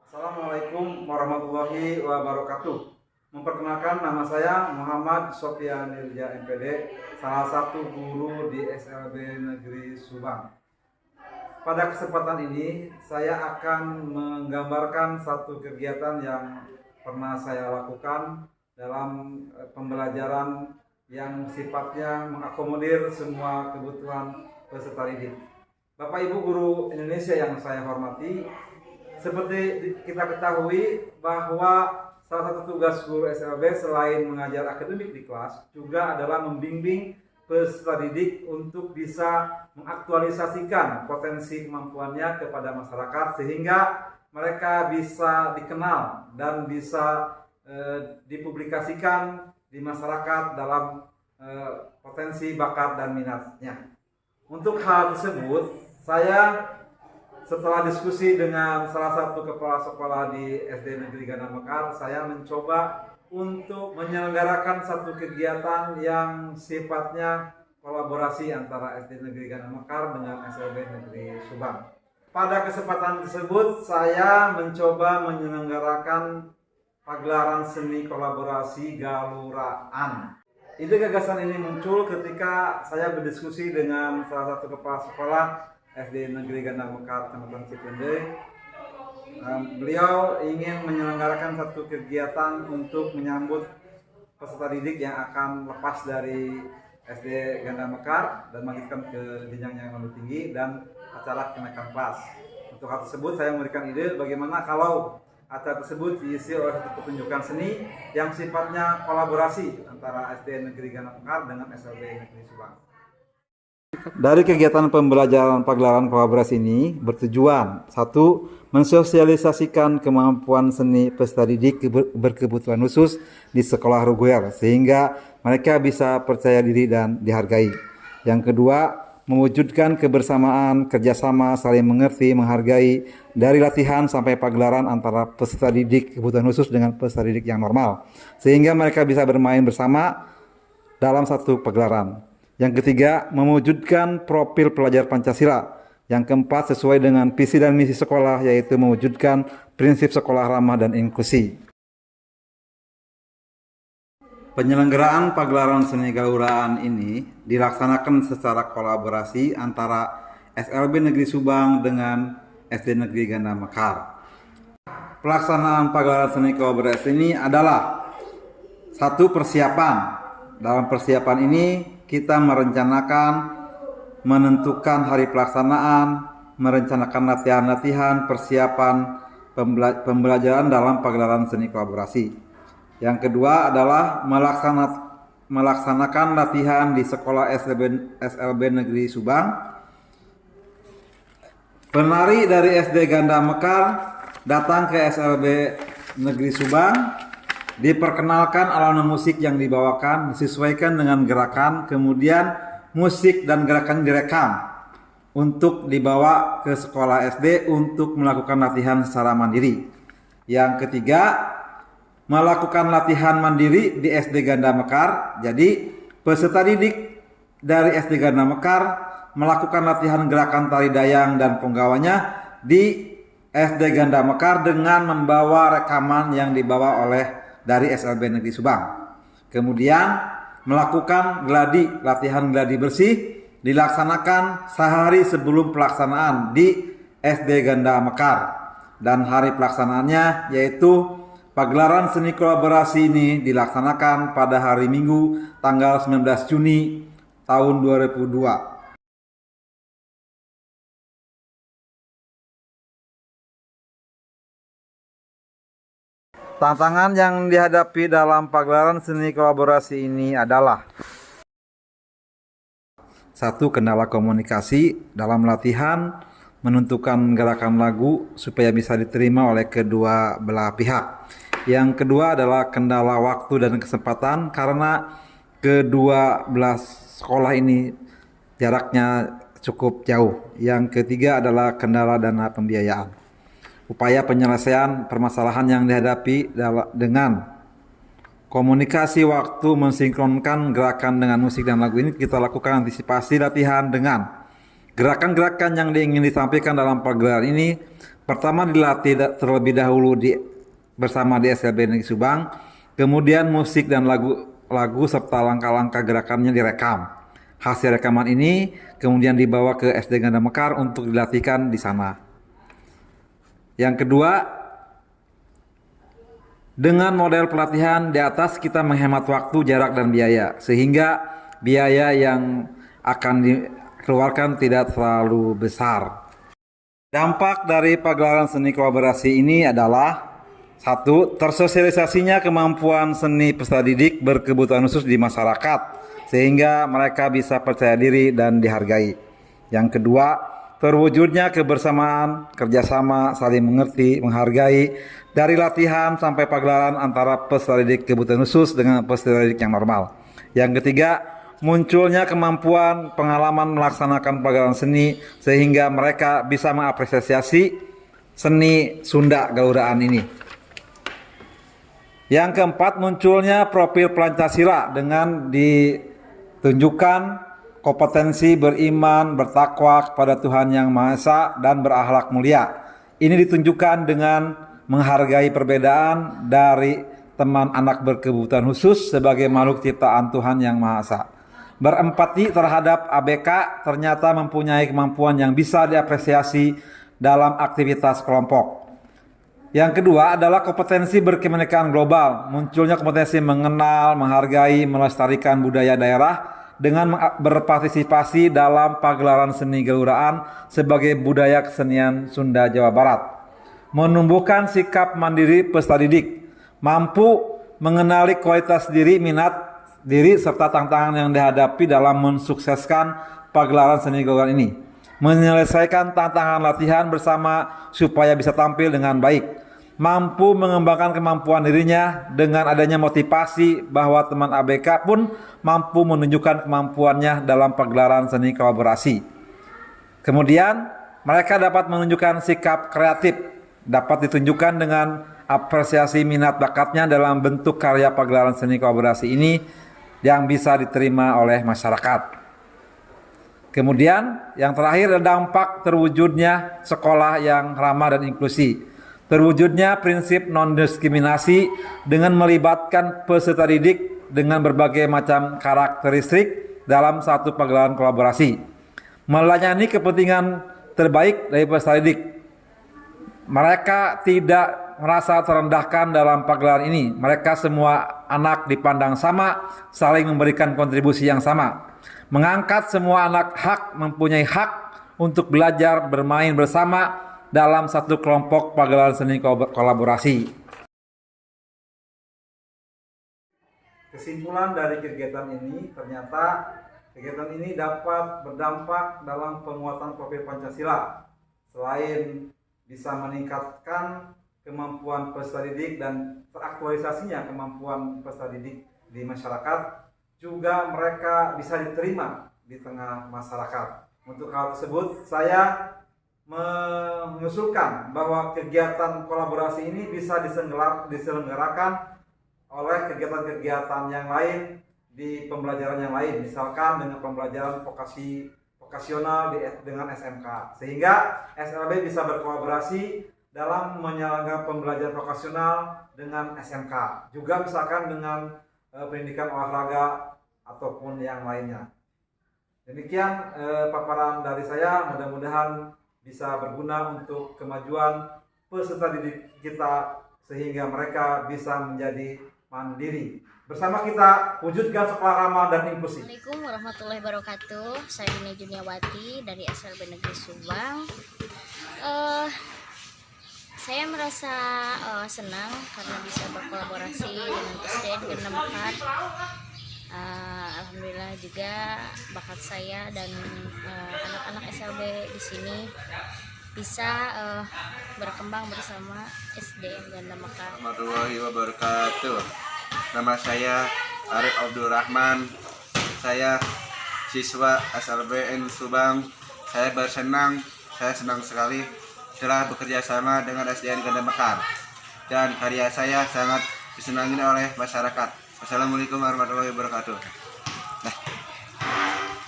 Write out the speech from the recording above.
Assalamualaikum warahmatullahi wabarakatuh. Memperkenalkan, nama saya Muhammad Sofyan Nirja MPD, salah satu guru di SLB Negeri Subang. Pada kesempatan ini saya akan menggambarkan satu kegiatan yang pernah saya lakukan dalam pembelajaran yang sifatnya mengakomodir semua kebutuhan peserta didik. Bapak Ibu guru Indonesia yang saya hormati, seperti kita ketahui bahwa salah satu tugas guru SLB selain mengajar akademik di kelas juga adalah membimbing peserta didik untuk bisa mengaktualisasikan potensi kemampuannya kepada masyarakat sehingga mereka bisa dikenal dan bisa dipublikasikan di masyarakat dalam potensi, bakat, dan minatnya. Untuk hal tersebut, saya setelah diskusi dengan salah satu kepala sekolah di SD Negeri Ganda Mekar, saya mencoba untuk menyelenggarakan satu kegiatan yang sifatnya kolaborasi antara SD Negeri Ganda Mekar dengan SLB Negeri Subang. Pada kesempatan tersebut, saya mencoba menyelenggarakan pagelaran seni kolaborasi Galuraan. Ide gagasan ini muncul ketika saya berdiskusi dengan salah satu kepala sekolah SD Negeri Ganda Mekar, Kecamatan Cipende. Beliau ingin menyelenggarakan satu kegiatan untuk menyambut peserta didik yang akan lepas dari SD Ganda Mekar dan melanjutkan ke jenjang yang lebih tinggi dan acara kenaikan kelas. Untuk hal tersebut saya memberikan ide bagaimana kalau acara tersebut diisi oleh satu pertunjukan seni yang sifatnya kolaborasi antara SD Negeri Ganda Mekar dengan SLB Negeri Subang. Dari kegiatan pembelajaran pagelaran kolaborasi ini bertujuan: satu, mensosialisasikan kemampuan seni peserta didik berkebutuhan khusus di sekolah reguler sehingga mereka bisa percaya diri dan dihargai. Yang kedua, mewujudkan kebersamaan, kerjasama, saling mengerti, menghargai dari latihan sampai pagelaran antara peserta didik kebutuhan khusus dengan peserta didik yang normal sehingga mereka bisa bermain bersama dalam satu pagelaran. Yang ketiga, mewujudkan profil pelajar Pancasila. Yang keempat, sesuai dengan visi dan misi sekolah, yaitu mewujudkan prinsip sekolah ramah dan inklusi. Penyelenggaraan pagelaran seni Galuraan ini dilaksanakan secara kolaborasi antara SLB Negeri Subang dengan SD Negeri Ganda Mekar. Pelaksanaan pagelaran seni kolaborasi ini adalah satu, persiapan. Dalam persiapan ini kita merencanakan, menentukan hari pelaksanaan, merencanakan latihan-latihan, persiapan pembelajaran dalam pagelaran seni kolaborasi. Yang kedua adalah melaksanakan latihan di sekolah SLB Negeri Subang. Penari dari SD Ganda Mekar datang ke SLB Negeri Subang, diperkenalkan alat musik yang dibawakan, disesuaikan dengan gerakan, kemudian musik dan gerakan direkam untuk dibawa ke sekolah SD untuk melakukan latihan secara mandiri. Yang ketiga, melakukan latihan mandiri di SD Ganda Mekar. Jadi peserta didik dari SD Ganda Mekar melakukan latihan gerakan tari dayang dan penggawanya di SD Ganda Mekar dengan membawa rekaman yang dibawa oleh dari SLB Negeri Subang. Kemudian melakukan latihan gladi bersih dilaksanakan sehari sebelum pelaksanaan di SD Ganda Mekar. Dan hari pelaksanaannya yaitu pagelaran seni kolaborasi ini dilaksanakan pada hari Minggu tanggal 19 Juni tahun 2002. Tantangan yang dihadapi dalam pagelaran seni kolaborasi ini adalah: satu, kendala komunikasi dalam latihan, menentukan gerakan lagu supaya bisa diterima oleh kedua belah pihak. Yang kedua adalah kendala waktu dan kesempatan karena kedua belah sekolah ini jaraknya cukup jauh. Yang ketiga adalah kendala dana pembiayaan. Upaya penyelesaian permasalahan yang dihadapi dengan komunikasi waktu mensinkronkan gerakan dengan musik dan lagu ini kita lakukan antisipasi latihan dengan Gerakan-gerakan yang ingin disampaikan dalam pagelaran ini pertama dilatih terlebih dahulu bersama di SLB Negeri Subang, kemudian musik dan lagu serta langkah-langkah gerakannya direkam. Hasil rekaman ini kemudian dibawa ke SD Ganda Mekar untuk dilatihkan di sana. Yang kedua, dengan model pelatihan di atas kita menghemat waktu, jarak, dan biaya, sehingga biaya yang akan dikeluarkan tidak terlalu besar. Dampak dari pagelaran seni kolaborasi ini adalah: 1. Tersosialisasinya kemampuan seni peserta didik berkebutuhan khusus di masyarakat, sehingga mereka bisa percaya diri dan dihargai. Yang kedua, terwujudnya kebersamaan, kerjasama, saling mengerti, menghargai, dari latihan sampai pagelaran antara peserta didik kebutuhan khusus dengan peserta didik yang normal. Yang ketiga, munculnya kemampuan pengalaman melaksanakan pagelaran seni sehingga mereka bisa mengapresiasi seni Sunda Gauraan ini. Yang keempat, munculnya profil Pancasila dengan ditunjukkan kompetensi beriman, bertakwa kepada Tuhan Yang Maha Esa dan berakhlak mulia. Ini ditunjukkan dengan menghargai perbedaan dari teman anak berkebutuhan khusus sebagai makhluk ciptaan Tuhan Yang Maha Esa. Berempati terhadap ABK ternyata mempunyai kemampuan yang bisa diapresiasi dalam aktivitas kelompok. Yang kedua adalah kompetensi berkebinekaan global. Munculnya kompetensi mengenal, menghargai, melestarikan budaya daerah dengan berpartisipasi dalam pagelaran seni Gauraan sebagai budaya kesenian Sunda Jawa Barat. Menumbuhkan sikap mandiri peserta didik, mampu mengenali kualitas diri, minat diri, serta tantangan yang dihadapi dalam mensukseskan pagelaran seni Gauraan ini. Menyelesaikan tantangan latihan bersama supaya bisa tampil dengan baik. Mampu mengembangkan kemampuan dirinya dengan adanya motivasi bahwa teman ABK pun mampu menunjukkan kemampuannya dalam pagelaran seni kolaborasi. Kemudian mereka dapat menunjukkan sikap kreatif, dapat ditunjukkan dengan apresiasi minat bakatnya dalam bentuk karya pagelaran seni kolaborasi ini yang bisa diterima oleh masyarakat. Kemudian yang terakhir adalah dampak terwujudnya sekolah yang ramah dan inklusi. Terwujudnya prinsip non-diskriminasi dengan melibatkan peserta didik dengan berbagai macam karakteristik dalam satu pagelaran kolaborasi. Melayani kepentingan terbaik dari peserta didik. Mereka tidak merasa terendahkan dalam pagelaran ini. Mereka semua anak dipandang sama, saling memberikan kontribusi yang sama. Mengangkat semua anak mempunyai hak untuk belajar bermain bersama dalam satu kelompok pagelaran seni kolaborasi. Kesimpulan dari kegiatan ini, ternyata kegiatan ini dapat berdampak dalam penguatan profil Pancasila. Selain bisa meningkatkan kemampuan peserta didik dan teraktualisasinya kemampuan peserta didik di masyarakat, juga mereka bisa diterima di tengah masyarakat. Untuk hal tersebut, saya mengusulkan bahwa kegiatan kolaborasi ini bisa diselenggarakan oleh kegiatan-kegiatan yang lain di pembelajaran yang lain, misalkan dengan pembelajaran vokasional dengan SMK, sehingga SLB bisa berkolaborasi dalam menyelenggarakan pembelajaran vokasional dengan SMK, juga misalkan dengan pendidikan olahraga ataupun yang lainnya. Demikian paparan dari saya, mudah-mudahan bisa berguna untuk kemajuan peserta didik kita sehingga mereka bisa menjadi mandiri. Bersama kita wujudkan sekolah ramah dan inklusif. Assalamualaikum warahmatullahi wabarakatuh. Saya Dini Juniawati dari SLB Negeri Subang. Saya merasa senang karena bisa berkolaborasi dengan SDN Ganda Mekar. Alhamdulillah juga bakat saya dan anak-anak SLB di sini bisa berkembang bersama SDN Ganda Mekar. Warahmatullahi wabarakatuh. Nama saya Arif Abdul Rahman. Saya siswa SLBN Subang. Saya senang sekali telah bekerja sama dengan SDN Ganda Mekar, dan karya saya sangat disenangi oleh masyarakat. Assalamualaikum warahmatullahi wabarakatuh.